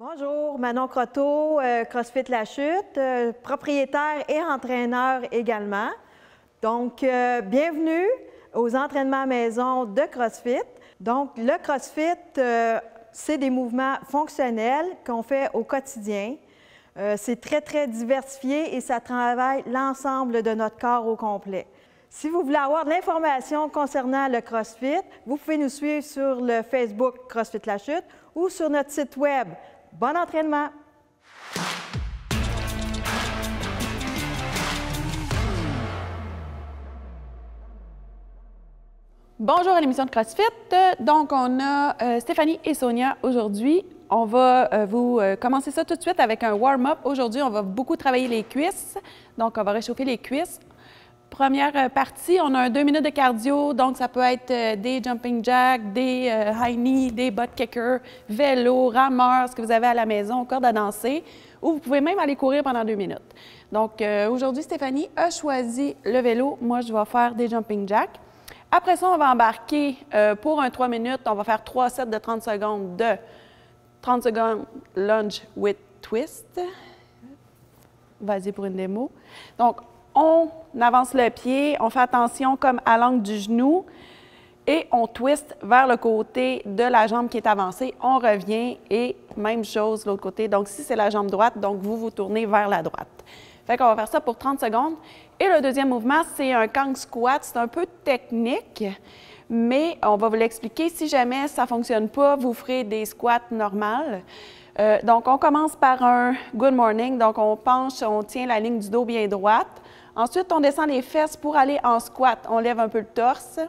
Bonjour, Manon Croteau, CrossFit La Chute, propriétaire et entraîneur également. Donc, bienvenue aux entraînements à maison de CrossFit. Donc, le CrossFit, c'est des mouvements fonctionnels qu'on fait au quotidien. C'est très diversifié et ça travaille l'ensemble de notre corps au complet. Si vous voulez avoir de l'information concernant le CrossFit, vous pouvez nous suivre sur le Facebook CrossFit La Chute ou sur notre site Web. Bon entraînement! Bonjour à l'émission de CrossFit. Donc, on a Stéphanie et Sonia aujourd'hui. On va commencer ça tout de suite avec un warm-up. Aujourd'hui, on va beaucoup travailler les cuisses. Donc, on va réchauffer les cuisses. Première partie, on a un 2 minutes de cardio. Donc, ça peut être des jumping jacks, des high knee, des butt kickers, vélo, rameur, ce que vous avez à la maison, corde à danser. Ou vous pouvez même aller courir pendant 2 minutes. Donc, aujourd'hui, Stéphanie a choisi le vélo. Moi, je vais faire des jumping jacks. Après ça, on va embarquer pour un 3 minutes. On va faire 3 sets de 30 secondes de 30 secondes lunge with twist. Vas-y pour une démo. Donc, on avance le pied, on fait attention comme à l'angle du genou et on twist vers le côté de la jambe qui est avancée. On revient et même chose de l'autre côté. Donc, si c'est la jambe droite, donc vous vous tournez vers la droite. Fait qu'on va faire ça pour 30 secondes. Et le deuxième mouvement, c'est un Kang squat. C'est un peu technique, mais on va vous l'expliquer. Si jamais ça ne fonctionne pas, vous ferez des squats normales. Donc, on commence par un good morning. Donc, on penche, on tient la ligne du dos bien droite. Ensuite, on descend les fesses pour aller en squat. On lève un peu le torse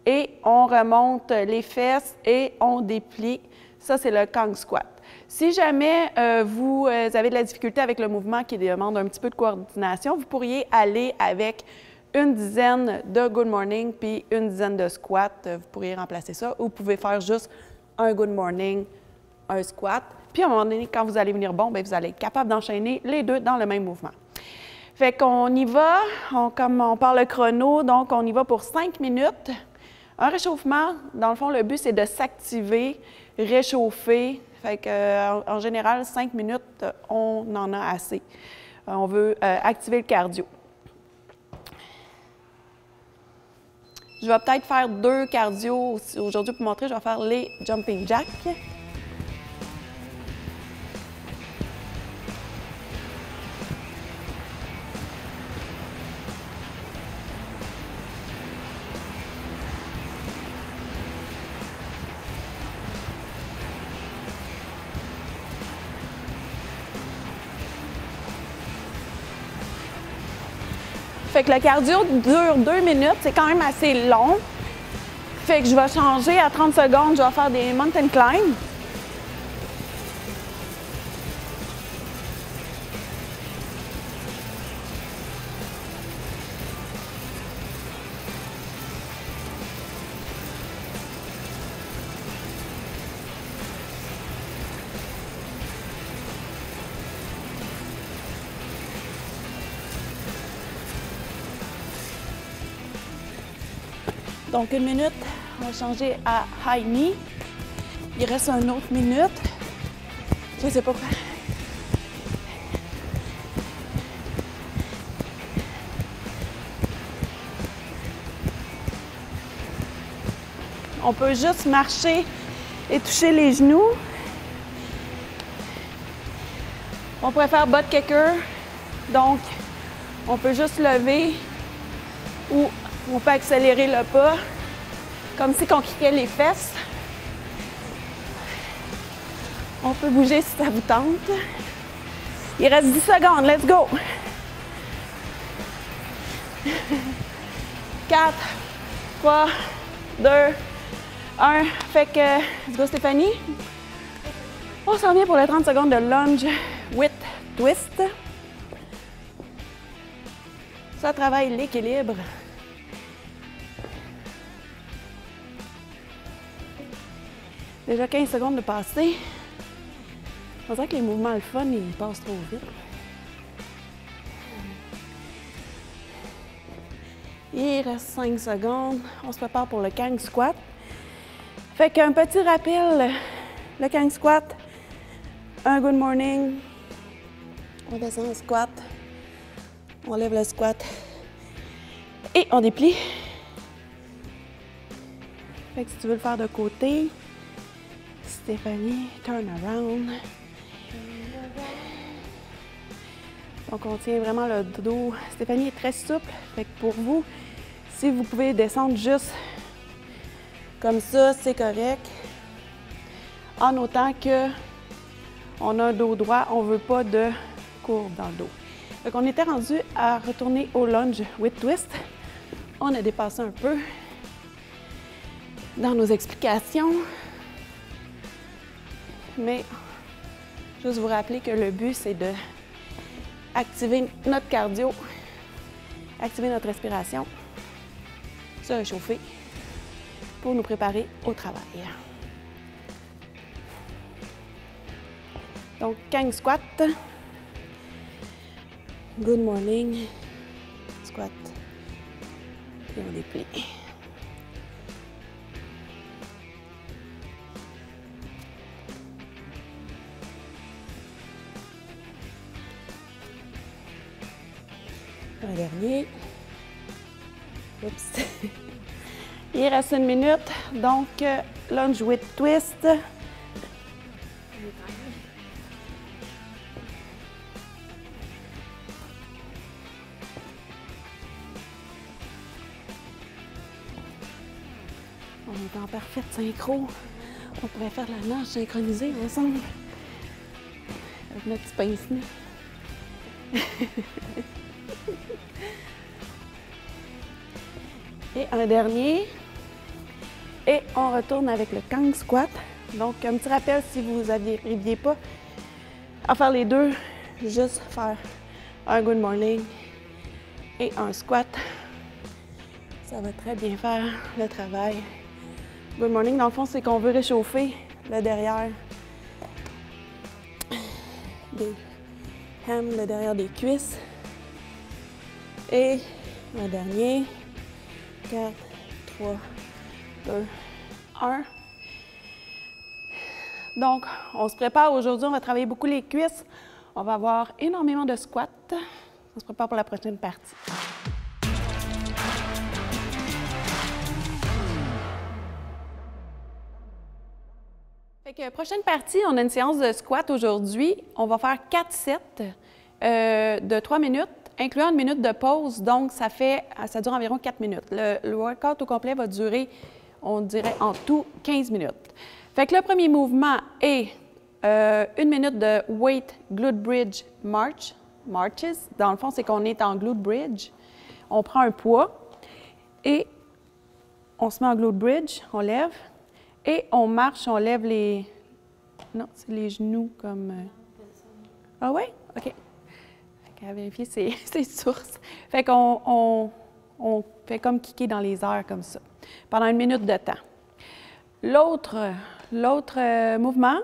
et on remonte les fesses et on déplie. Ça, c'est le Kang squat. Si jamais vous avez de la difficulté avec le mouvement qui demande un petit peu de coordination, vous pourriez aller avec une dizaine de good morning puis une dizaine de squats. Vous pourriez remplacer ça. Ou vous pouvez faire juste un good morning, un squat. Puis à un moment donné, quand vous allez venir bon, bien, vous allez être capable d'enchaîner les deux dans le même mouvement. Fait qu'on y va, comme on parle le chrono, donc on y va pour 5 minutes. Un réchauffement, dans le fond, le but, c'est de s'activer, réchauffer. Fait qu'en général, 5 minutes, on en a assez. On veut activer le cardio. Je vais peut-être faire 2 cardio aujourd'hui pour montrer. Je vais faire les jumping jacks. Fait que le cardio dure 2 minutes, c'est quand même assez long. Fait que je vais changer à 30 secondes, je vais faire des mountain climb. Donc, 1 minute, on va changer à high knee. Il reste une autre minute. Je ne sais pas quoi. On peut juste marcher et toucher les genoux. On pourrait faire butt kicker. Donc, on peut juste lever ou on peut accélérer le pas, comme si on kickait les fesses. On peut bouger si ça vous tente. Il reste 10 secondes, let's go! 4, 3, 2, 1. Fait que, let's go Stéphanie. On s'en vient pour les 30 secondes de lunge with twist. Ça travaille l'équilibre. Déjà 15 secondes de passer. On dirait que les mouvements le fun, ils passent trop vite. Il reste 5 secondes. On se prépare pour le Kang squat. Fait qu'un petit rappel, le Kang squat, un good morning. On descend en squat. On lève le squat. Et on déplie. Fait que si tu veux le faire de côté, Stéphanie, turn around. Donc, on tient vraiment le dos. Stéphanie est très souple. Fait que pour vous, si vous pouvez descendre juste comme ça, c'est correct. En autant que on a un dos droit, on ne veut pas de courbe dans le dos. Fait qu'on était rendu à retourner au lunge with twist. On a dépassé un peu dans nos explications. Mais juste vous rappeler que le but, c'est de activer notre cardio, activer notre respiration, se réchauffer pour nous préparer au travail. Donc, Kang squat. Good morning. Squat. Et on déplie. Un dernier. Oups. Il reste 1 minute. Donc, lunge with twist. On est en parfaite synchro. On pourrait faire de la nage synchronisée ensemble. Avec notre petit pince-nez. Et un dernier. Et on retourne avec le Kang squat. Donc, un petit rappel, si vous n'arriviez pas à faire les deux, juste faire un good morning et un squat. Ça va très bien faire le travail. Good morning, dans le fond, c'est qu'on veut réchauffer le derrière des hams, le derrière des cuisses. Et un dernier. 4, 3, 2, 1. Donc, on se prépare aujourd'hui, on va travailler beaucoup les cuisses. On va avoir énormément de squats. On se prépare pour la prochaine partie. Fait que, prochaine partie, on a une séance de squat aujourd'hui. On va faire 4 sets de 3 minutes, incluant 1 minute de pause. Donc, ça dure environ 4 minutes. Le workout au complet va durer, on dirait, en tout 15 minutes. Fait que le premier mouvement est 1 minute de weight glute bridge marches. Dans le fond, c'est qu'on est en glute bridge. On prend un poids et on se met en glute bridge, on lève. Et on marche, on lève les... Non, c'est les genoux comme... Ah ouais? OK. Fait qu'à vérifier ses sources. Fait qu'on fait comme kicker dans les airs comme ça, pendant 1 minute de temps. L'autre mouvement,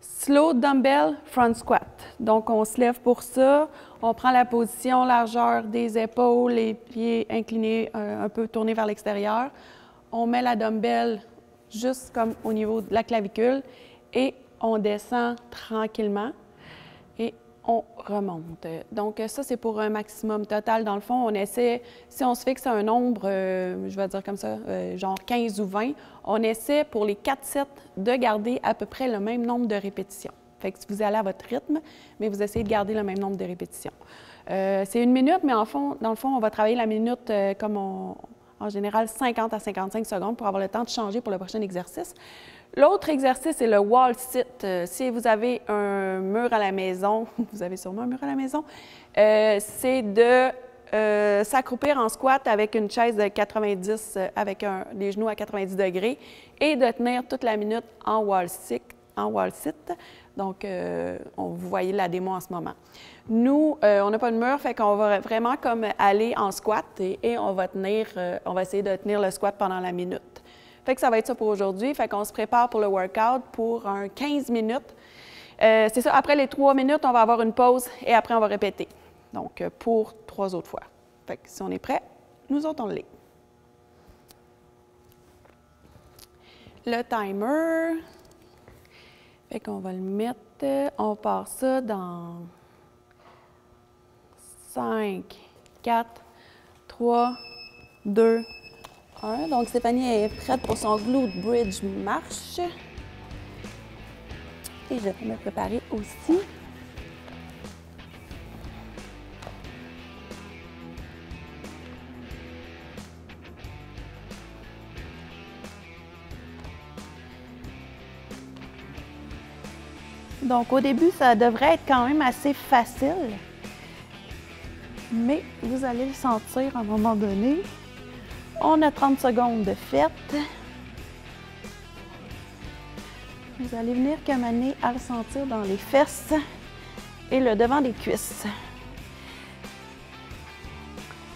slow dumbbell front squat. Donc, on se lève pour ça. On prend la position, largeur des épaules, les pieds inclinés, un peu tournés vers l'extérieur. On met la dumbbell juste comme au niveau de la clavicule et on descend tranquillement et on remonte. Donc ça, c'est pour un maximum total. Dans le fond, on essaie, si on se fixe un nombre, je vais dire comme ça, genre 15 ou 20, on essaie pour les 4 sets de garder à peu près le même nombre de répétitions. Fait que vous allez à votre rythme, mais vous essayez de garder le même nombre de répétitions. C'est 1 minute, mais dans le fond, on va travailler la minute en général 50 à 55 secondes pour avoir le temps de changer pour le prochain exercice. L'autre exercice est le wall sit. Si vous avez un mur à la maison, vous avez sûrement un mur à la maison, c'est de s'accroupir en squat avec une chaise de 90, avec les genoux à 90 degrés et de tenir toute la minute en wall sit. Donc, vous voyez la démo en ce moment. Nous, on n'a pas de mur, fait qu'on va vraiment comme aller en squat et on va essayer de tenir le squat pendant la minute. Fait que ça va être ça pour aujourd'hui. Fait qu'on se prépare pour le workout pour un 15 minutes. C'est ça, après les 3 minutes, on va avoir une pause et après, on va répéter. Donc, pour 3 autres fois. Fait que si on est prêt, nous autres, on l'est. Le timer. Fait qu'on va le mettre, on part ça dans 5, 4, 3, 2, 1. Donc, Stéphanie est prête pour son glute bridge marche. Et je vais me préparer aussi. Donc, au début, ça devrait être quand même assez facile, mais vous allez le sentir à un moment donné. On a 30 secondes de fête. Vous allez venir qu'amener à le sentir dans les fesses et le devant des cuisses.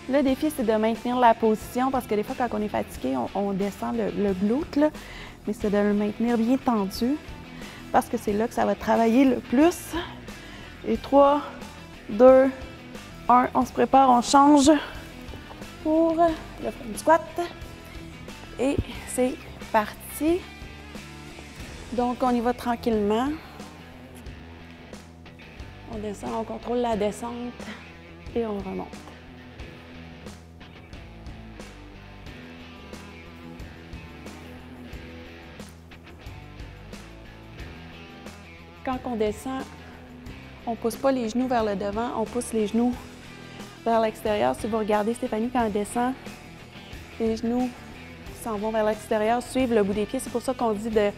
Le défi, c'est de maintenir la position parce que des fois, quand on est fatigué, on descend le glute, là, mais c'est de le maintenir bien tendu parce que c'est là que ça va travailler le plus. Et 3, 2, 1, on se prépare, on change pour le front squat. Et c'est parti. Donc, on y va tranquillement. On descend, on contrôle la descente et on remonte. Quand on descend, on ne pousse pas les genoux vers le devant, on pousse les genoux vers l'extérieur. Si vous regardez Stéphanie, quand elle descend, les genoux s'en vont vers l'extérieur, suivent le bout des pieds. C'est pour ça qu'on dit de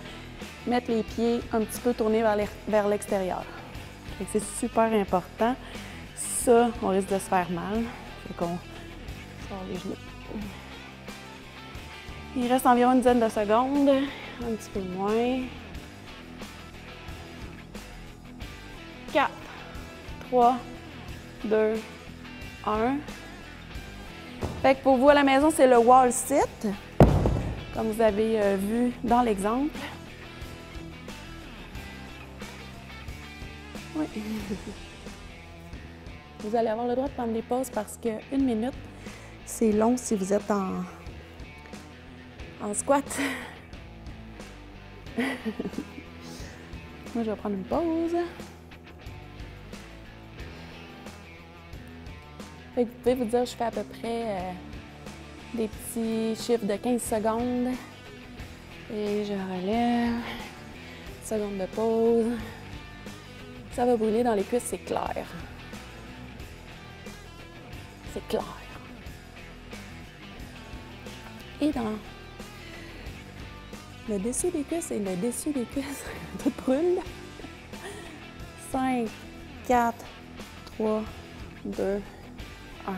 mettre les pieds un petit peu tournés vers l'extérieur. C'est super important. Ça, on risque de se faire mal. Fait qu'on sort les genoux. Il reste environ une dizaine de secondes, un petit peu moins. 4, 3, 2, 1. Fait que pour vous à la maison, c'est le wall sit, comme vous avez vu dans l'exemple. Oui. Vous allez avoir le droit de prendre des pauses parce que 1 minute, c'est long si vous êtes en squat. Moi, je vais prendre une pause. Fait que vous pouvez vous dire, je fais à peu près des petits chiffres de 15 secondes. Et je relève. Seconde de pause. Ça va brûler dans les cuisses, c'est clair. C'est clair. Et dans le dessus des cuisses et le dessus des cuisses, tout brûle. 5, 4, 3, 2, 1.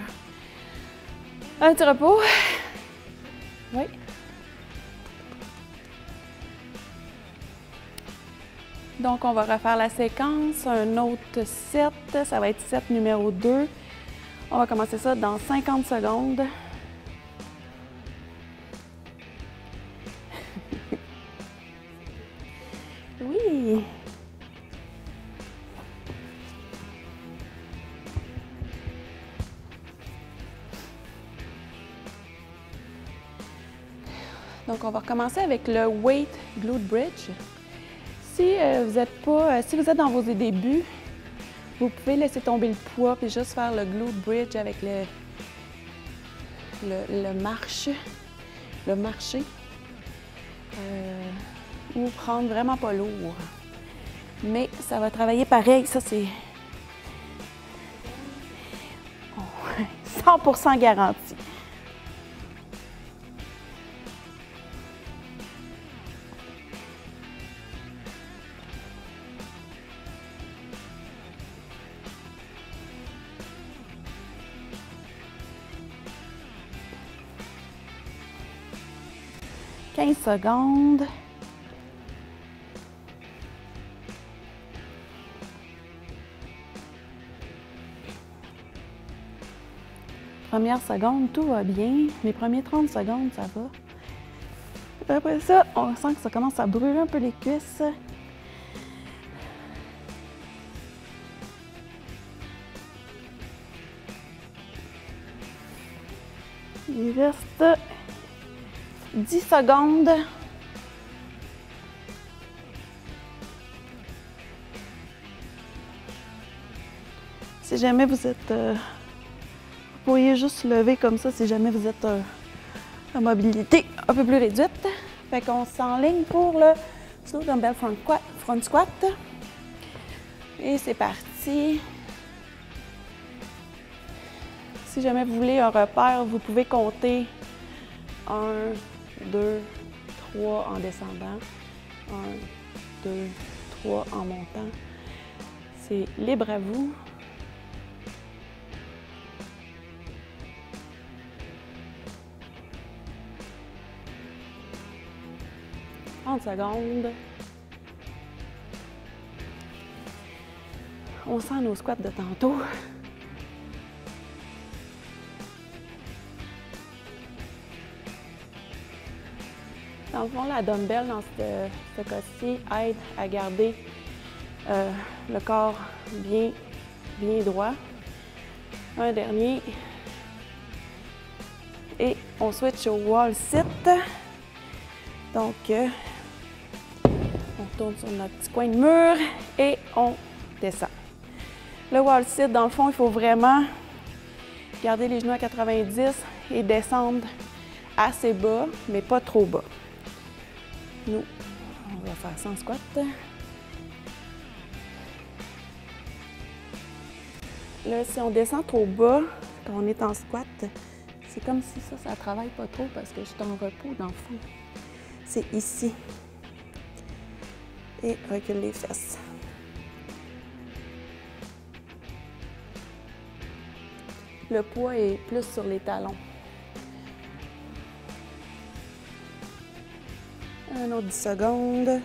Un petit repos. Oui. Donc, on va refaire la séquence. Un autre set. Ça va être set numéro 2. On va commencer ça dans 50 secondes. Oui. Donc, on va recommencer avec le weight glute bridge. Si vous êtes dans vos débuts, vous pouvez laisser tomber le poids et juste faire le glute bridge avec le marché. Ou prendre vraiment pas lourd. Mais ça va travailler pareil. Ça, c'est 100% garanti. « 15 secondes. Première seconde, tout va bien. Les premiers 30 secondes, ça va. Et après ça, on sent que ça commence à brûler un peu les cuisses. Il reste 10 secondes. Si jamais vous êtes... vous pourriez juste lever comme ça si jamais vous êtes en mobilité un peu plus réduite. Fait qu'on s'enligne pour le slow dumbbell front squat. Et c'est parti. Si jamais vous voulez un repère, vous pouvez compter 1, 2, 3 en descendant, 1, 2, 3 en montant. C'est libre à vous. « 30 secondes. On sent nos squats de tantôt. Dans le fond, la dumbbell, dans ce cas-ci, aide à garder le corps bien droit. Un dernier. Et on switch au wall sit. Donc, on tourne sur notre petit coin de mur et on descend. Le wall sit, dans le fond, il faut vraiment garder les genoux à 90 et descendre assez bas, mais pas trop bas. Nous, on va faire ça en squat. Là, si on descend trop bas, quand on est en squat, c'est comme si ça ne travaille pas trop parce que je suis en repos dans le fond. C'est ici. Et recule les fesses. Le poids est plus sur les talons. Un autre 10 secondes.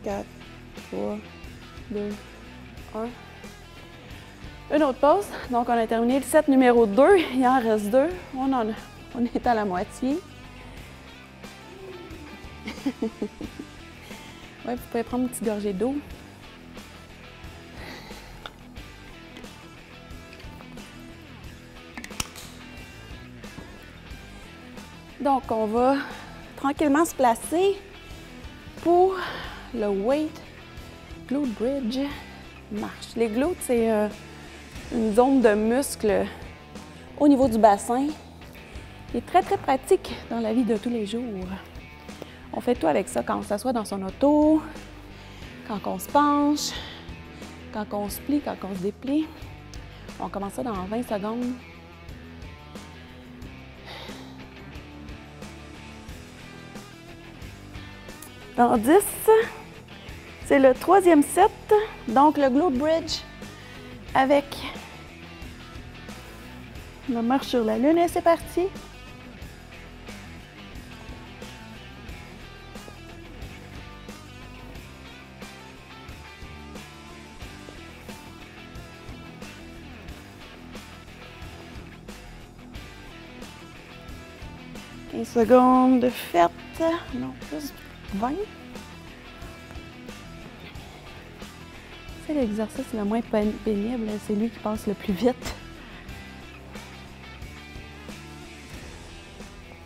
4, 3, 2, 1. Une autre pause. Donc, on a terminé le set numéro 2. Il en reste 2. On est à la moitié. Ouais, vous pouvez prendre une petite gorgée d'eau. Donc, on va tranquillement se placer pour le weight glute bridge marche. Les glutes, c'est une zone de muscle au niveau du bassin qui est très, très pratique dans la vie de tous les jours. On fait tout avec ça quand on s'assoit dans son auto, quand on se penche, quand on se plie, quand on se déplie. On commence ça dans 20 secondes. Dans 10, c'est le 3e set, donc le glute bridge avec la marche sur la lune et c'est parti. Une seconde de fête, non, plus 20. C'est l'exercice le moins pénible, c'est lui qui passe le plus vite.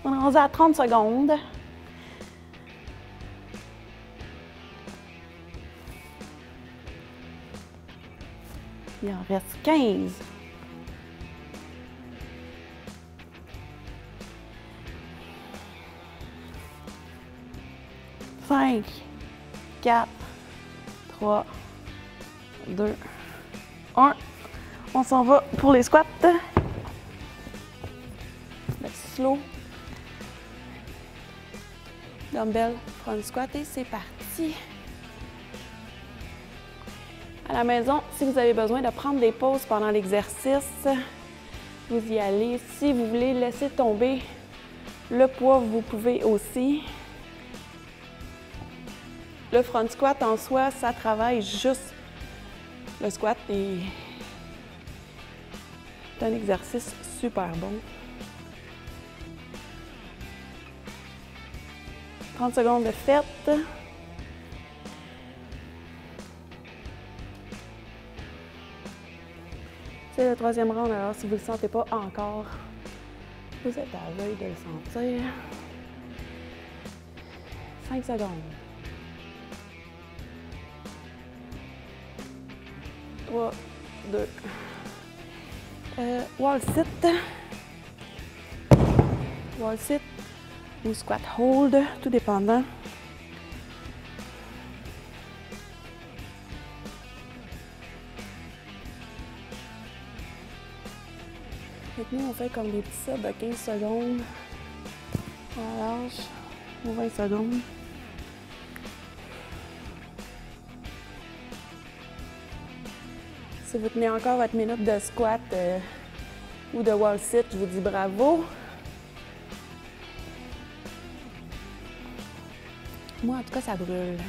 On est rendu à 30 secondes. Il en reste 15. 5, 4, 3, 2, 1. On s'en va pour les squats. Le slow dumbbell front squat et c'est parti. À la maison, si vous avez besoin de prendre des pauses pendant l'exercice, vous y allez. Si vous voulez laisser tomber le poids, vous pouvez aussi. Le front squat en soi, ça travaille juste. Le squat est un exercice super bon. 30 secondes de fête. C'est le 3e round, alors si vous ne le sentez pas encore, vous êtes à la veille de le sentir. 5 secondes. 3, 2. Wall sit. Wall sit ou squat hold, tout dépendant. Fait que nous, on fait comme des petits sets de 15 secondes. On lâche ou 20 secondes. Si vous tenez encore votre minute de squat ou de wall sit, je vous dis bravo. Moi, en tout cas, ça brûle.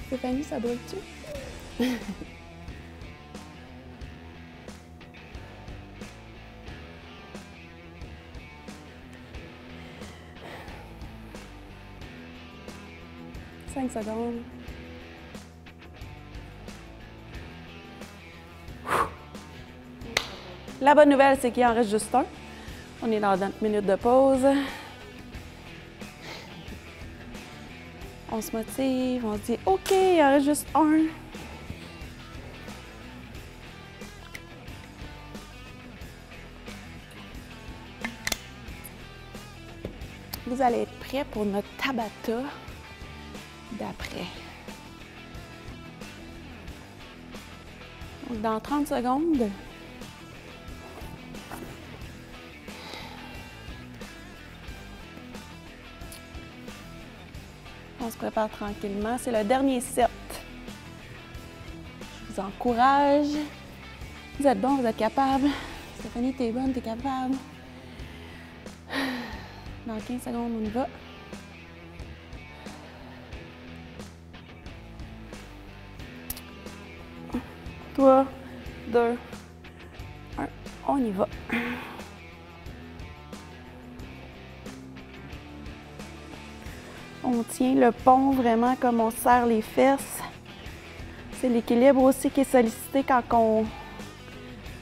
Stéphanie, ça brûle-tu? Cinq secondes. La bonne nouvelle, c'est qu'il en reste juste un. On est dans 20 minutes de pause. On se motive, on se dit « OK, il en reste juste un. » Vous allez être prêts pour notre Tabata d'après. Donc, dans 30 secondes, on se prépare tranquillement. C'est le dernier set. Je vous encourage. Vous êtes bon, vous êtes capable. Stéphanie, t'es bonne, t'es capable. Dans 15 secondes, on y va. Trois, 2, 1, on y va. On tient le pont vraiment comme on serre les fesses. C'est l'équilibre aussi qui est sollicité quand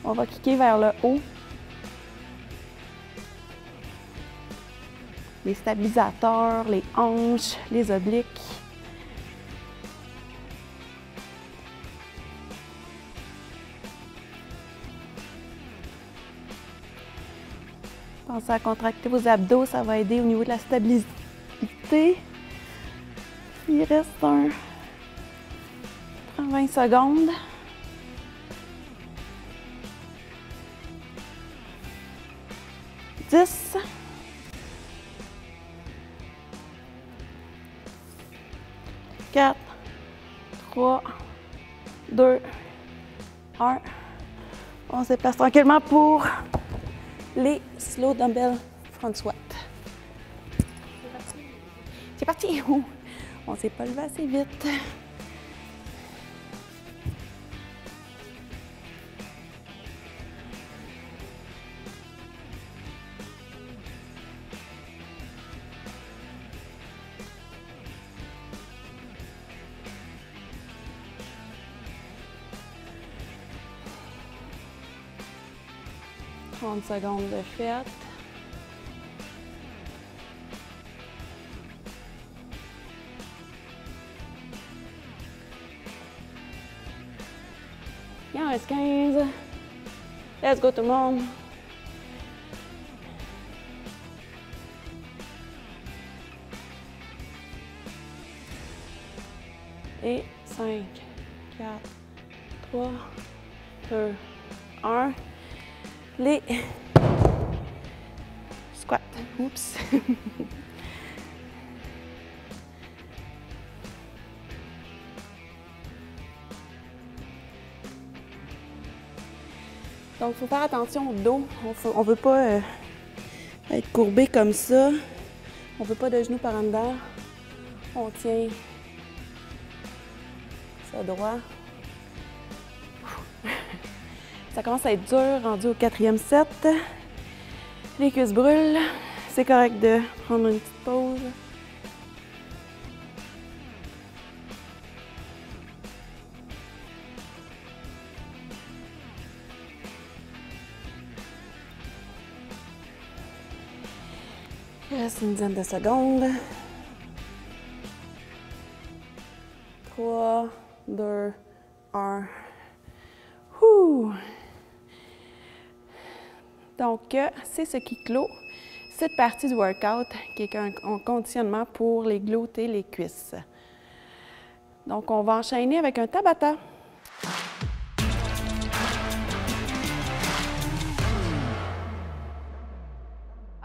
on va kicker vers le haut. Les stabilisateurs, les hanches, les obliques. Pensez à contracter vos abdos, ça va aider au niveau de la stabilité. Il reste 20 secondes. « 10. 4, 3, 2, 1. On se déplace tranquillement pour les slow dumbbell front squat. C'est parti! On s'est pas levé assez vite. « 30 secondes de fête. » Il en reste 15. Let's go tout le monde. Et 5, 4, 3, 2, 1. Les squats. Oups. Donc, il faut faire attention au dos. On ne veut pas être courbé comme ça. On ne veut pas de genoux par en dedans. On tient ça droit. Ça commence à être dur, rendu au 4e set. Les cuisses brûlent. C'est correct de prendre une petite pause. Il reste une dizaine de secondes. 3, 2, 1. Ouh. Donc, c'est ce qui clôt cette partie du workout qui est un conditionnement pour les glutes et les cuisses. Donc, on va enchaîner avec un Tabata.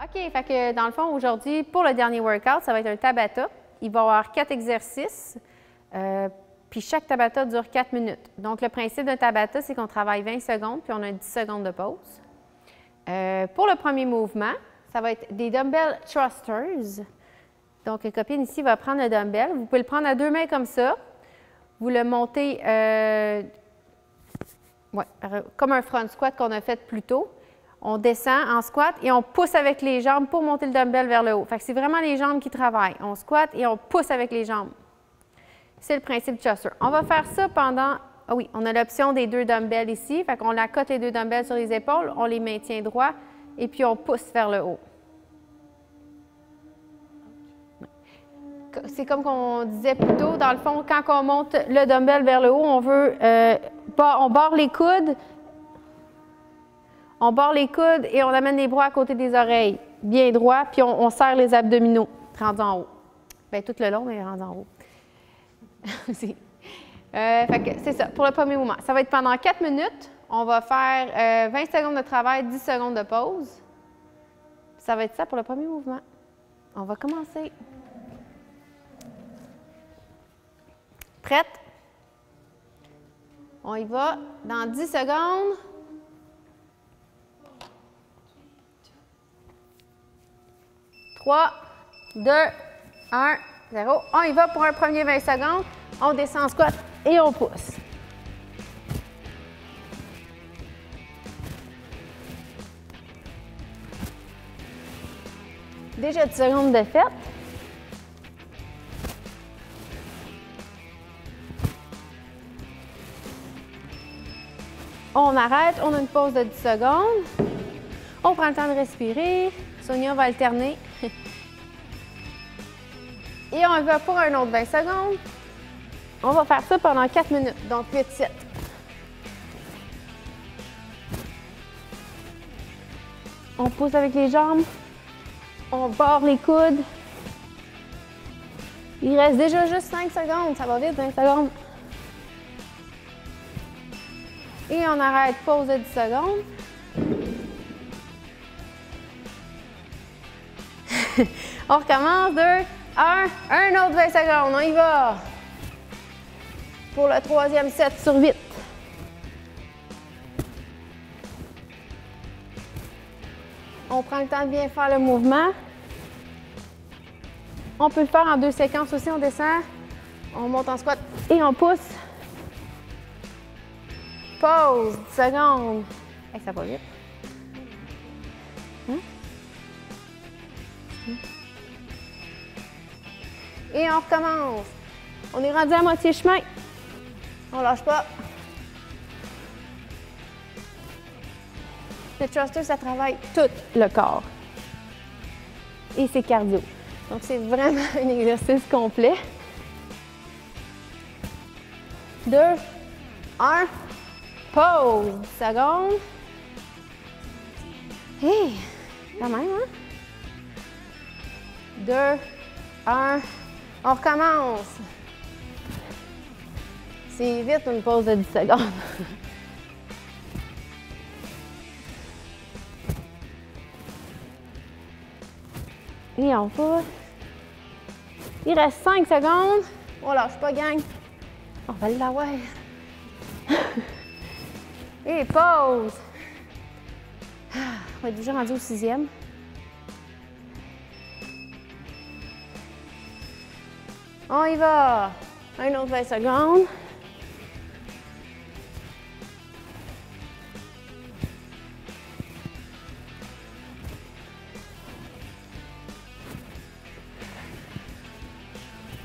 OK, fait que dans le fond, aujourd'hui, pour le dernier workout, ça va être un Tabata. Il va y avoir 4 exercices, puis chaque Tabata dure 4 minutes. Donc, le principe d'un Tabata, c'est qu'on travaille 20 secondes, puis on a 10 secondes de pause. Pour le premier mouvement, ça va être des dumbbell thrusters. Donc, la copine ici va prendre le dumbbell. Vous pouvez le prendre à 2 mains comme ça. Vous le montez comme un front squat qu'on a fait plus tôt. On descend en squat et on pousse avec les jambes pour monter le dumbbell vers le haut. Fait que c'est vraiment les jambes qui travaillent. On squatte et on pousse avec les jambes. C'est le principe du thruster. On va faire ça pendant... Ah oui, on a l'option des 2 dumbbells ici. Fait qu'on accote les 2 dumbbells sur les épaules, on les maintient droits et puis on pousse vers le haut. C'est comme on disait plus tôt, dans le fond, quand on monte le dumbbell vers le haut, on veut... on barre les coudes. On barre les coudes et on amène les bras à côté des oreilles, bien droit, puis on serre les abdominaux, rendu en haut. Bien, tout le long, mais rendu en haut. Fait que c'est ça, pour le premier mouvement. Ça va être pendant 4 minutes. On va faire 20 secondes de travail, 10 secondes de pause. Ça va être ça pour le premier mouvement. On va commencer. Prête? On y va dans 10 secondes. 3, 2, 1, 0. On y va pour un premier 20 secondes. On descend en squat et on pousse. Déjà 10 secondes de fête. On arrête, on a une pause de 10 secondes. On prend le temps de respirer. Sonia va alterner. Et on va pour un autre 20 secondes. On va faire ça pendant 4 minutes, donc 8-7. On pousse avec les jambes. On barre les coudes. Il reste déjà juste 5 secondes. Ça va vite, 20 secondes. Et on arrête, pause de 10 secondes. On recommence, 2, 1, un autre 20 secondes, on y va. Pour le troisième 7 sur 8. On prend le temps de bien faire le mouvement. On peut le faire en 2 séquences aussi, on descend, on monte en squat et on pousse. Pause, 10 secondes. Hey, ça va vite. Et on recommence. On est rendu à moitié chemin. On lâche pas. Le thruster, ça travaille tout le corps. Et c'est cardio. Donc, c'est vraiment un exercice complet. 2, 1, pause. 10 secondes. Hey, quand même, hein? 2, 1, on recommence. C'est vite une pause de 10 secondes. Et on pousse. Il reste 5 secondes. On lâche pas, gang. On va l'avoir. Et pause. On est déjà rendu au 6e. On y va. Un autre 20 secondes.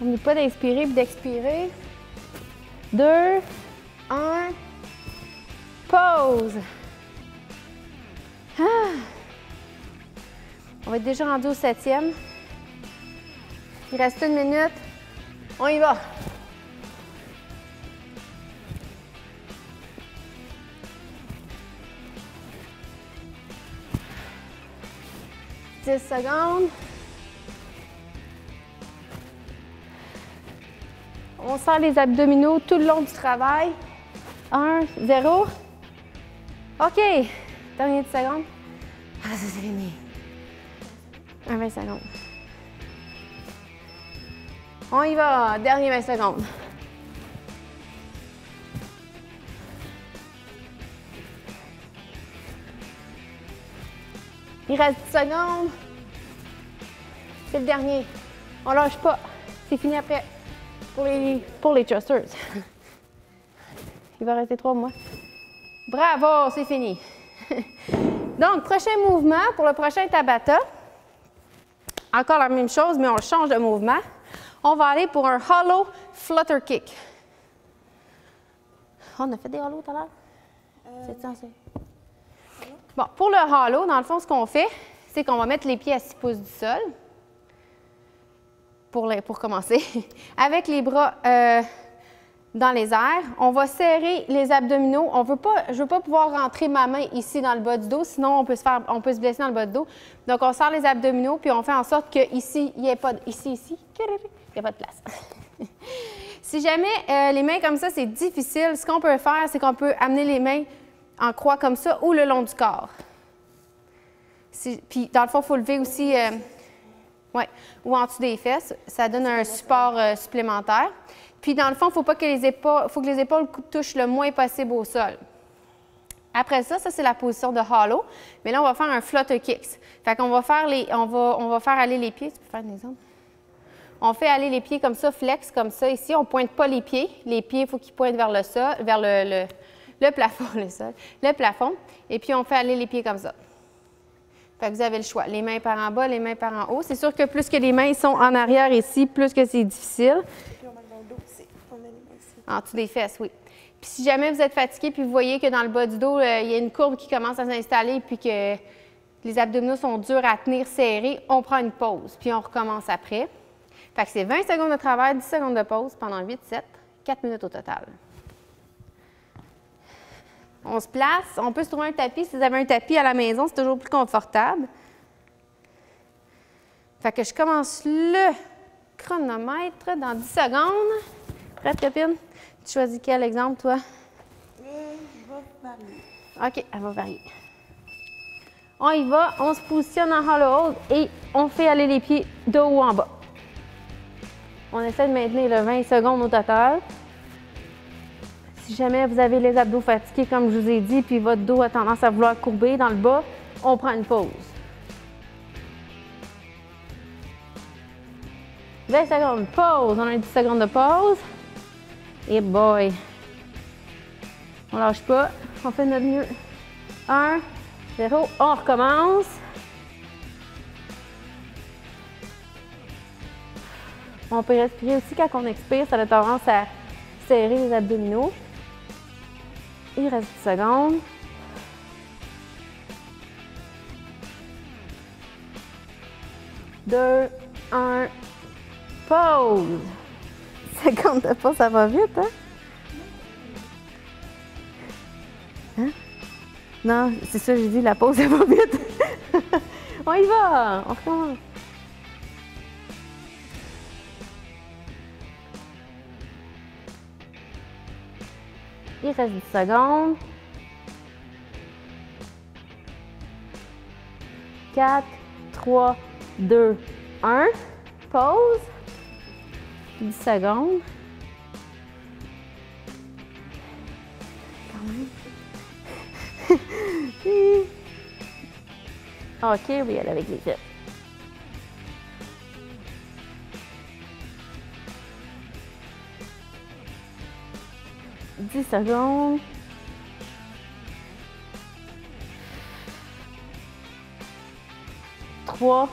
N'oublie pas d'inspirer et d'expirer. 2, 1, pause. On va être déjà rendu au 7e. Il reste 1 minute. On y va. 6 secondes. On sent les abdominaux tout le long du travail. 1, 0. OK. Dernier 10 secondes. Ah, ça c'est fini. 20 secondes. On y va. Dernier 20 secondes. Il reste 10 secondes. C'est le dernier. On lâche pas. C'est fini après. Pour les thrusters. Il va rester 3 mois. Bravo, c'est fini. Donc, prochain mouvement pour le prochain Tabata. Encore la même chose, mais on change de mouvement. On va aller pour un hollow flutter kick. On a fait des hollows tout à l'heure? C'est censé. Bon, pour le hollow, dans le fond, ce qu'on fait, c'est qu'on va mettre les pieds à 6 pouces du sol. Pour commencer. Avec les bras dans les airs, on va serrer les abdominaux. Je ne veux pas pouvoir rentrer ma main ici dans le bas du dos, sinon on peut se blesser dans le bas du dos. Donc, on serre les abdominaux, puis on fait en sorte qu'ici, il n'y ait pas de... il n'y a pas de place. Si jamais les mains comme ça, c'est difficile, ce qu'on peut faire, c'est qu'on peut amener les mains en croix comme ça ou le long du corps. Puis, dans le fond, il faut lever aussi... ouais, ou en dessous des fesses, ça donne un support supplémentaire. Puis dans le fond, il faut que les épaules touchent le moins possible au sol. Après ça, c'est la position de hollow. Mais là, on va faire un flutter kicks. Fait qu'on va faire on va faire aller les pieds. Tu peux faire un exemple? On fait aller les pieds comme ça, flex comme ça. Ici, on ne pointe pas les pieds. Les pieds, il faut qu'ils pointent vers le sol, vers le plafond, le plafond. Et puis, on fait aller les pieds comme ça. Fait que vous avez le choix. Les mains par en bas, les mains par en haut. C'est sûr que plus que les mains sont en arrière ici, plus que c'est difficile. Puis on met le dos aussi. On met les mains ici. En dessous des fesses, oui. Puis si jamais vous êtes fatigué puis vous voyez que dans le bas du dos, il y a une courbe qui commence à s'installer puis que les abdominaux sont durs à tenir serrés, on prend une pause puis on recommence après. Fait que c'est 20 secondes de travail, 10 secondes de pause pendant 8 sets, 4 minutes au total. On se place, on peut se trouver un tapis. Si vous avez un tapis à la maison, c'est toujours plus confortable. Fait que je commence le chronomètre dans 10 secondes. Prête, copine? Tu choisis quel exemple, toi? Je vais varier. OK, elle va varier. On y va, on se positionne en hollow hold et on fait aller les pieds de haut en bas. On essaie de maintenir le 20 secondes au total. Si jamais vous avez les abdos fatigués, comme je vous ai dit, puis votre dos a tendance à vouloir courber dans le bas, on prend une pause. 20 secondes, pause. On a 10 secondes de pause. Et boy! On lâche pas. On fait notre mieux. 1, 0, on recommence. On peut respirer aussi quand on expire. Ça a tendance à serrer les abdominaux. Il reste 10 secondes. 2, 1, pause. 50 de pause, ça va vite, hein? Hein? Non, c'est ça, j'ai dit, la pause, ça va vite. On y va, on recommence. Il reste 10 secondes. 4, 3, 2, 1. Pause. 10 secondes. Quand même. OK, on va y aller avec les fesses. « 10 secondes. » 3,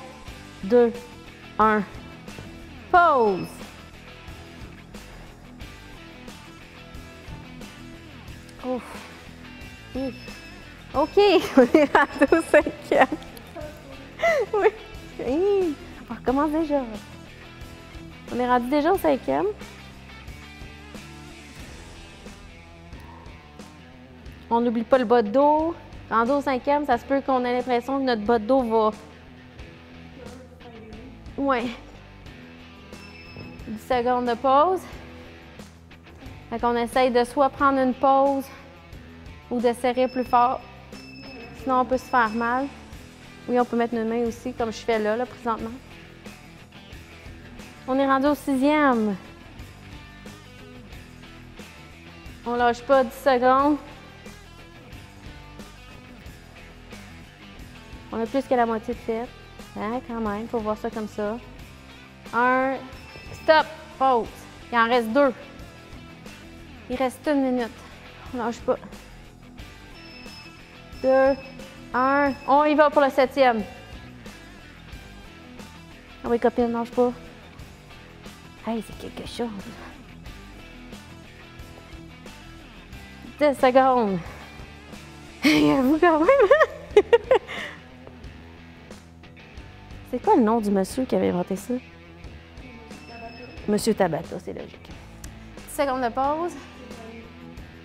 2, 1. Pause. Ouf. Oui. OK, on est rendu au 5e. Oui. On recommence déjà. On est rendu déjà au 5e. On n'oublie pas le bas de dos. Rendu au 5e, ça se peut qu'on ait l'impression que notre bas de dos Ouais. 10 secondes de pause. Fait qu'on essaye de soit prendre une pause ou de serrer plus fort. Sinon, on peut se faire mal. Oui, on peut mettre nos mains aussi, comme je fais là, présentement. On est rendu au 6e. On lâche pas 10 secondes. On a plus que la moitié de fait. Hein, quand même, il faut voir ça comme ça. 1, stop, pause. Il en reste 2. Il reste 1 minute. On lâche pas. 2, 1. On y va pour le 7e. Ah oui, copine, lâche pas. Hey, c'est quelque chose. 10 secondes. Vous quand même. C'est quoi le nom du monsieur qui avait inventé ça? Monsieur Tabata, c'est logique. 10 secondes de pause.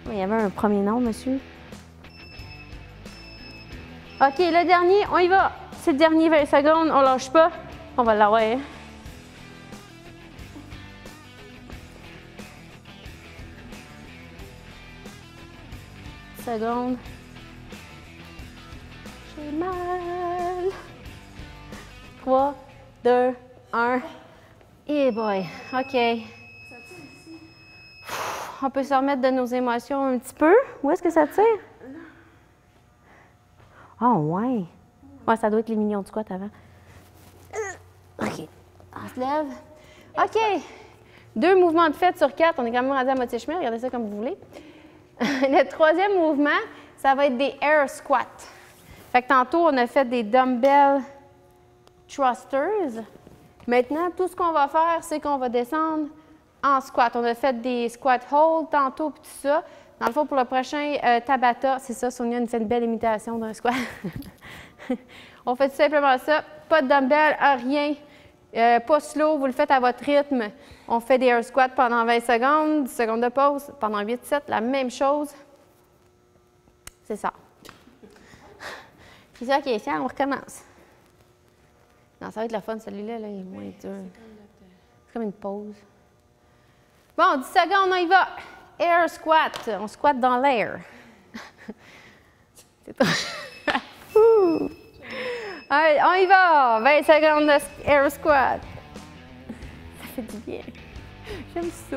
Il y avait un premier nom, monsieur. OK, le dernier, on y va. C'est le dernier 20 secondes, on lâche pas. On va l'avoir. Secondes. J'ai mal. 3, 2, 1. Et boy, OK. On peut se remettre de nos émotions un petit peu. Où est-ce que ça tire? Ah, ouais. Ouais, ça doit être les millions de squats avant. OK. On se lève. OK. 2 mouvements de fête sur 4. On est quand même rendu à moitié chemin. Regardez ça comme vous voulez. Le 3e mouvement, ça va être des air squats. Fait que tantôt, on a fait des dumbbell thrusters. Maintenant, tout ce qu'on va faire, c'est qu'on va descendre en squat. On a fait des squat hold tantôt, puis tout ça. Dans le fond, pour le prochain Tabata, c'est ça, Sonia nous fait une belle imitation d'un squat. On fait tout simplement ça. Pas de dumbbell, rien. Pas slow, vous le faites à votre rythme. On fait des air squats pendant 20 secondes, 10 secondes de pause, pendant 8-7, la même chose. C'est ça. Puis ça, OK, tiens, on recommence. Non, ça va être le fun, celui-là, là, il est moins dur. C'est comme une pause. Bon, 10 secondes, on y va. Air squat. On squatte dans l'air. Allez, on y va. 20 secondes de air squat. Ça fait du bien. J'aime ça.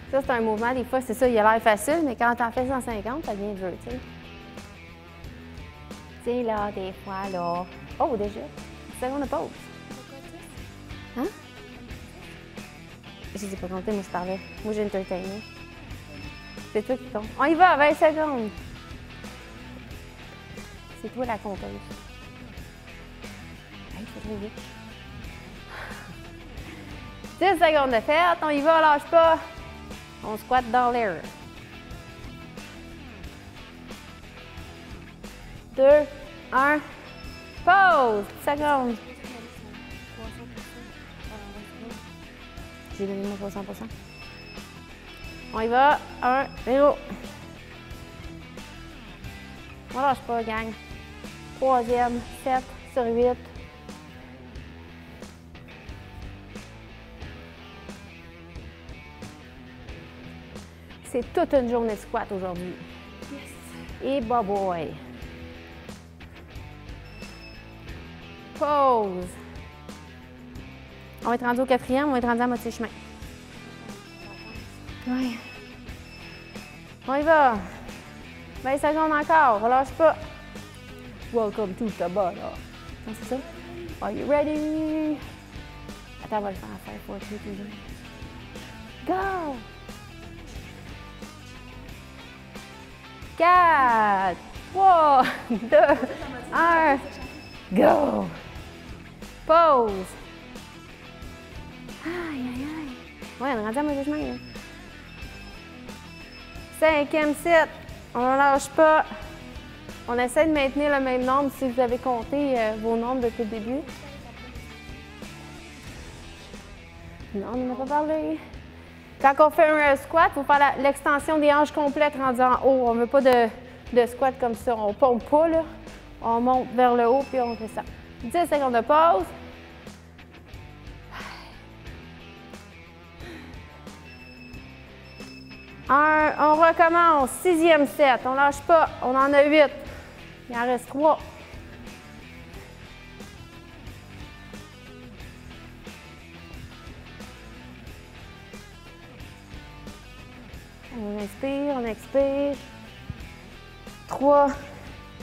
Ça, c'est un mouvement, des fois, c'est ça, il a l'air facile, mais quand t'en fais 150, ça devient dur, tu sais. Tu sais, là, des fois, là... Oh, déjà, 10 secondes de pause. Hein? Je ne sais pas compter, moi, je parlais. Moi, j'ai entertainé. C'est toi qui compte. On y va, 20 secondes. C'est toi la compteuse. Hey, c'est trop vite. 10 secondes de fête, on y va, lâche pas. On squatte dans l'air. 2, 1, pause. 10 secondes. J'ai donné mon 300%. On y va. 1, 0. On lâche pas, gang. 3e, 7 sur 8. C'est toute une journée de squat aujourd'hui. Yes. Et bye boy. Pause. On va être rendu au 4e, on va être rendu à moitié chemin. Oui. On y va. 20 secondes encore, relâche pas. Welcome to Tabata. C'est ça? Are you ready? Attends, on va le faire à 5, 4, 3, 2, 1. Go! 4, 3, 2, 1, go! Pause! Aïe, aïe, aïe! Ouais, on est rendu à moitié chemin, là. 5e set, on ne lâche pas. On essaie de maintenir le même nombre si vous avez compté vos nombres depuis le début. Non, on n'en a pas parlé. Quand on fait un squat, il faut faire l'extension des hanches complètes rendues en haut. On ne veut pas de de squat comme ça. On ne pompe pas, là. On monte vers le haut, puis on descend. 10 secondes de pause. On recommence. 6e set. On ne lâche pas. On en a 8. Il en reste 3. On inspire, on expire. 3,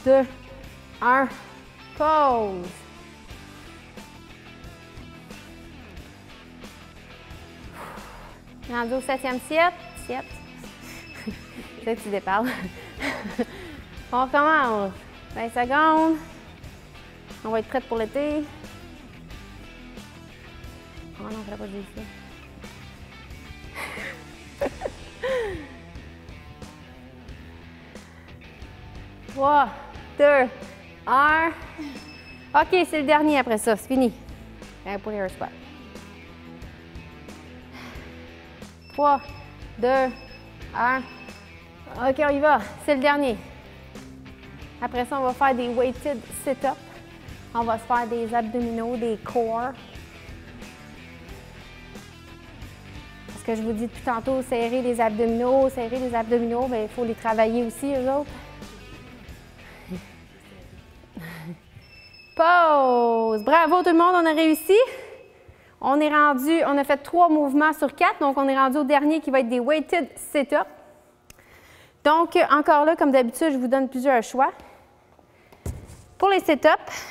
2, 1. Pause. Rendu au 7e set. Peut-être que tu déparles. On recommence. 20 secondes. On va être prête pour l'été. Oh non, je ne pas dire ça. 3, 2, 1. OK, c'est le dernier après ça. C'est fini. Pour les air squats. 3, 2, 1. OK, on y va. C'est le dernier. Après ça, on va faire des weighted sit-ups. On va se faire des abdominaux, des core. Parce que je vous dis depuis tantôt, serrer les abdominaux, bien, il faut les travailler aussi, eux autres. Pause! Bravo tout le monde, on a réussi. On a fait 3 mouvements sur 4, donc on est rendu au dernier qui va être des weighted sit-ups. Donc, encore là, comme d'habitude, je vous donne plusieurs choix. Pour les sit-ups,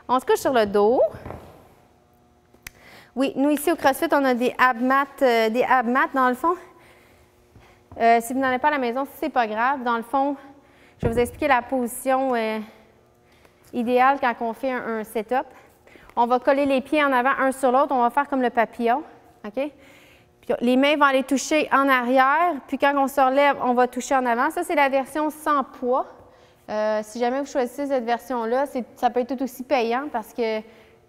on se couche sur le dos. Oui, nous ici au CrossFit, on a des ab mats dans le fond. Si vous n'en avez pas à la maison, ce n'est pas grave. Dans le fond, je vais vous expliquer la position idéale quand on fait un sit-up. On va coller les pieds en avant un sur l'autre. On va faire comme le papillon. OK? Puis les mains vont aller toucher en arrière. Puis quand on se relève, on va toucher en avant. Ça, c'est la version sans poids. Si jamais vous choisissez cette version-là, ça peut être tout aussi payant parce que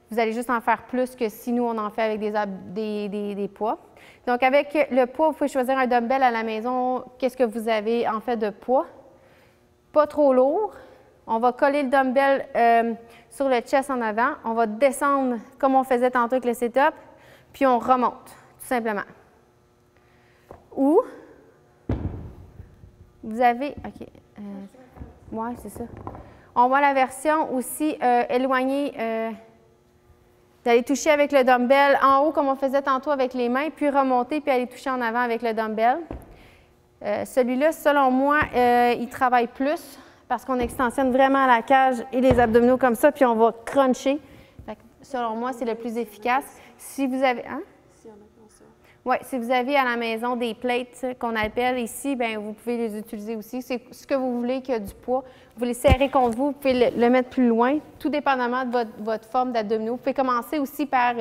vous allez juste en faire plus que si nous, on en fait avec des poids. Donc, avec le poids, vous pouvez choisir un dumbbell à la maison. Qu'est-ce que vous avez en fait de poids? Pas trop lourd. On va coller le dumbbell sur le chest en avant. On va descendre comme on faisait tantôt avec le sit-up, puis on remonte, tout simplement. Ou, vous avez... OK. Oui, c'est ça. On voit la version aussi éloignée, d'aller toucher avec le dumbbell en haut comme on faisait tantôt avec les mains, puis remonter, puis aller toucher en avant avec le dumbbell. Celui-là, selon moi, il travaille plus parce qu'on extensionne vraiment la cage et les abdominaux comme ça, puis on va cruncher. Fait que, selon moi, c'est le plus efficace. Si vous avez... Hein? Oui, si vous avez à la maison des plates qu'on appelle ici, bien, vous pouvez les utiliser aussi. C'est ce que vous voulez qu'il y a du poids. Vous les serrez contre vous, vous pouvez le mettre plus loin, tout dépendamment de votre forme d'abdominaux. Vous pouvez commencer aussi par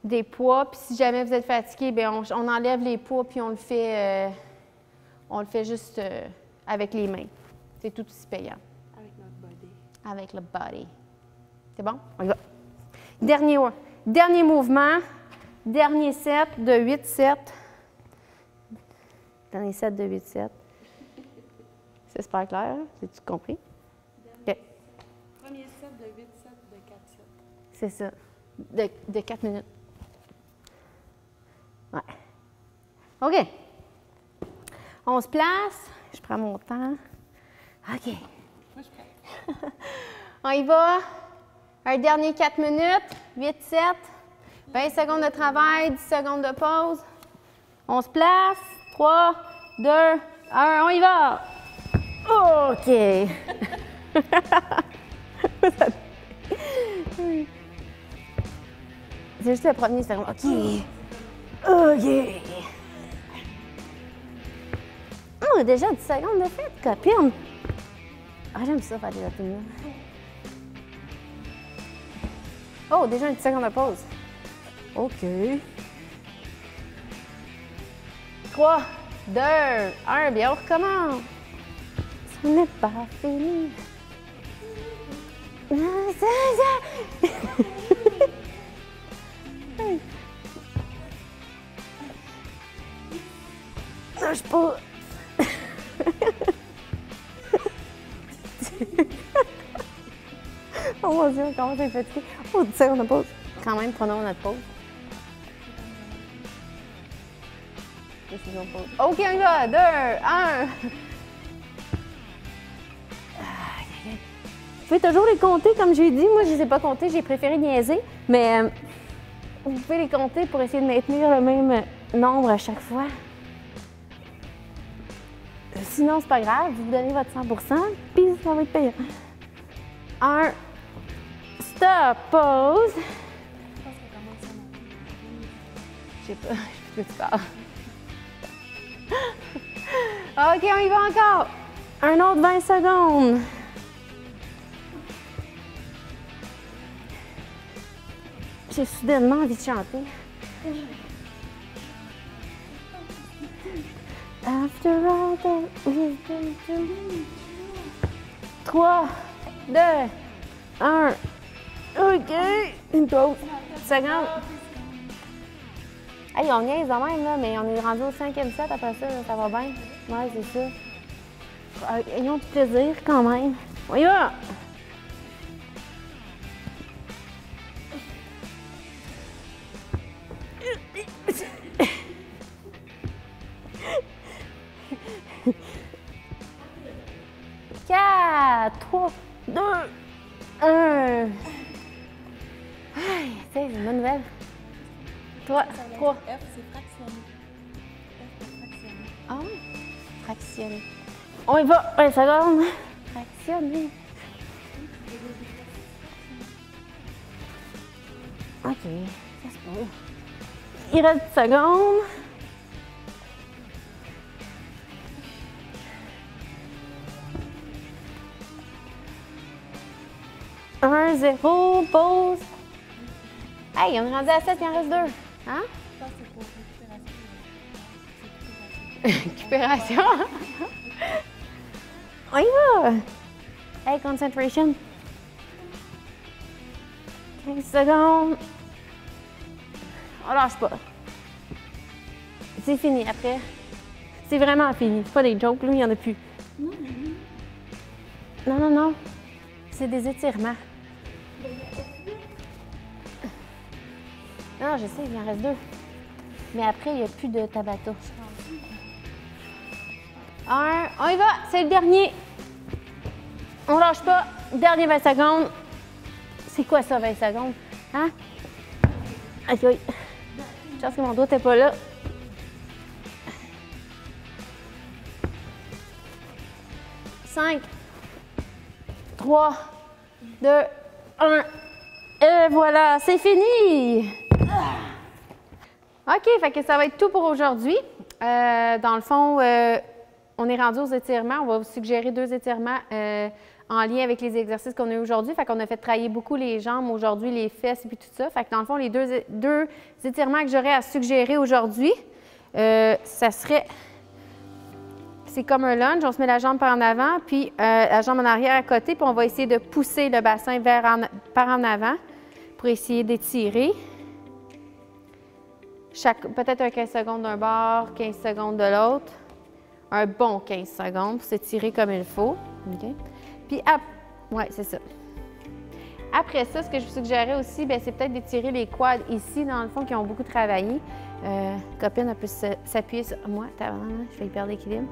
des poids, puis si jamais vous êtes fatigué, bien, on enlève les poids, puis on le fait juste avec les mains. C'est tout aussi payant. Avec notre body. Avec le body. C'est bon? On y va. Dernier mouvement. Dernier set de 8-7. Dernier set de 8-7. C'est super clair, hein? As-tu compris? Okay. Premier set de 8-7 de 4-7. C'est ça. De 4 minutes. Ouais. OK. On se place. Je prends mon temps. OK. Moi, je prends. On y va. Un dernier 4 minutes. 8-7. 20 secondes de travail, 10 secondes de pause. On se place. 3, 2, 1, on y va! OK. C'est juste le premier, c'est vraiment OK. OK. Oh, déjà 10 secondes de fête, copine. Ah, j'aime ça faire des abdominaux. Oh, déjà une 10 secondes de pause. OK. 3, 2, 1, bien, on recommence. Ce n'est pas fini. Lâche pas. Oh mon Dieu, comment c'est fatigué. Oh, 10 secondes de pause. Quand même, prenons notre pause. Décision de pause. OK, on y va. 2, 1. Vous pouvez toujours les compter, comme j'ai dit. Moi, je ne les ai pas comptés. J'ai préféré niaiser. Mais vous pouvez les compter pour essayer de maintenir le même nombre à chaque fois. Sinon, c'est pas grave. Vous donnez votre 100 %, puis ça va être payant. 1. Stop. Pause. Je sais pas. Je sais plus que tu parles. OK, on y va encore. Un autre 20 secondes. J'ai soudainement envie de chanter. After all that we've been through. 3, 2, 1. OK. Une pause. Seconde. Hey, on niaise quand même, là, mais on est rendu au 5e set après ça, là, ça va bien. Ouais, c'est ça. Ayons du plaisir quand même. On y va! Quatre, 3, 2, 1. C'est une bonne nouvelle. 3. F, c'est fractionné. F, c'est fractionné. Ah oui? Fractionné. On y va. 1 seconde. Fractionné. OK. Ça se peut. Il reste 10 secondes. Un, 0, pause. Hey, on est rendu à 7, il en reste 2. Hein? Ça, c'est pour récupération. Récupération. On y va. Hey, concentration. 15 secondes. On lâche pas. C'est fini après. C'est vraiment fini. C'est pas des jokes, là, il n'y en a plus. Non, non, non. C'est des étirements. Non, je sais, il en reste 2. Mais après, il n'y a plus de Tabata. 1, on y va, c'est le dernier. On lâche pas. Dernier 20 secondes. C'est quoi ça, 20 secondes? Hein? Aïe, aïe. Je pense que mon doigt n'était pas là. 5, 3, 2, 1. Et voilà, c'est fini! OK, fait que ça va être tout pour aujourd'hui. Dans le fond, on est rendu aux étirements. On va vous suggérer 2 étirements en lien avec les exercices qu'on a eu aujourd'hui. Fait qu'on a fait travailler beaucoup les jambes aujourd'hui, les fesses et puis tout ça. Fait que dans le fond, les deux étirements que j'aurais à suggérer aujourd'hui, ça serait... C'est comme un lunge, on se met la jambe par en avant, puis la jambe en arrière à côté, puis on va essayer de pousser le bassin par en avant pour essayer d'étirer. Peut-être un 15 secondes d'un bord, 15 secondes de l'autre. Un bon 15 secondes pour s'étirer comme il faut. Okay. Puis, ouais, c'est ça. Après ça, ce que je vous suggérais aussi, c'est peut-être d'étirer les quads ici, dans le fond, qui ont beaucoup travaillé. Copine, elle peut s'appuyer sur moi. Je vais y perdre l'équilibre.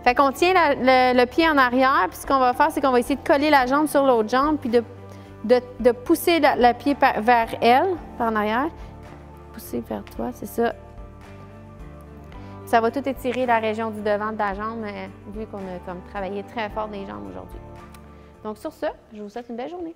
Fait qu'on tient le pied en arrière, puis ce qu'on va faire, c'est qu'on va essayer de coller la jambe sur l'autre jambe, puis de pousser le pied vers elle, par en arrière. Pousser vers toi, c'est ça. Ça va tout étirer la région du devant de la jambe, vu qu'on a comme travaillé très fort des jambes aujourd'hui. Donc sur ce, je vous souhaite une belle journée.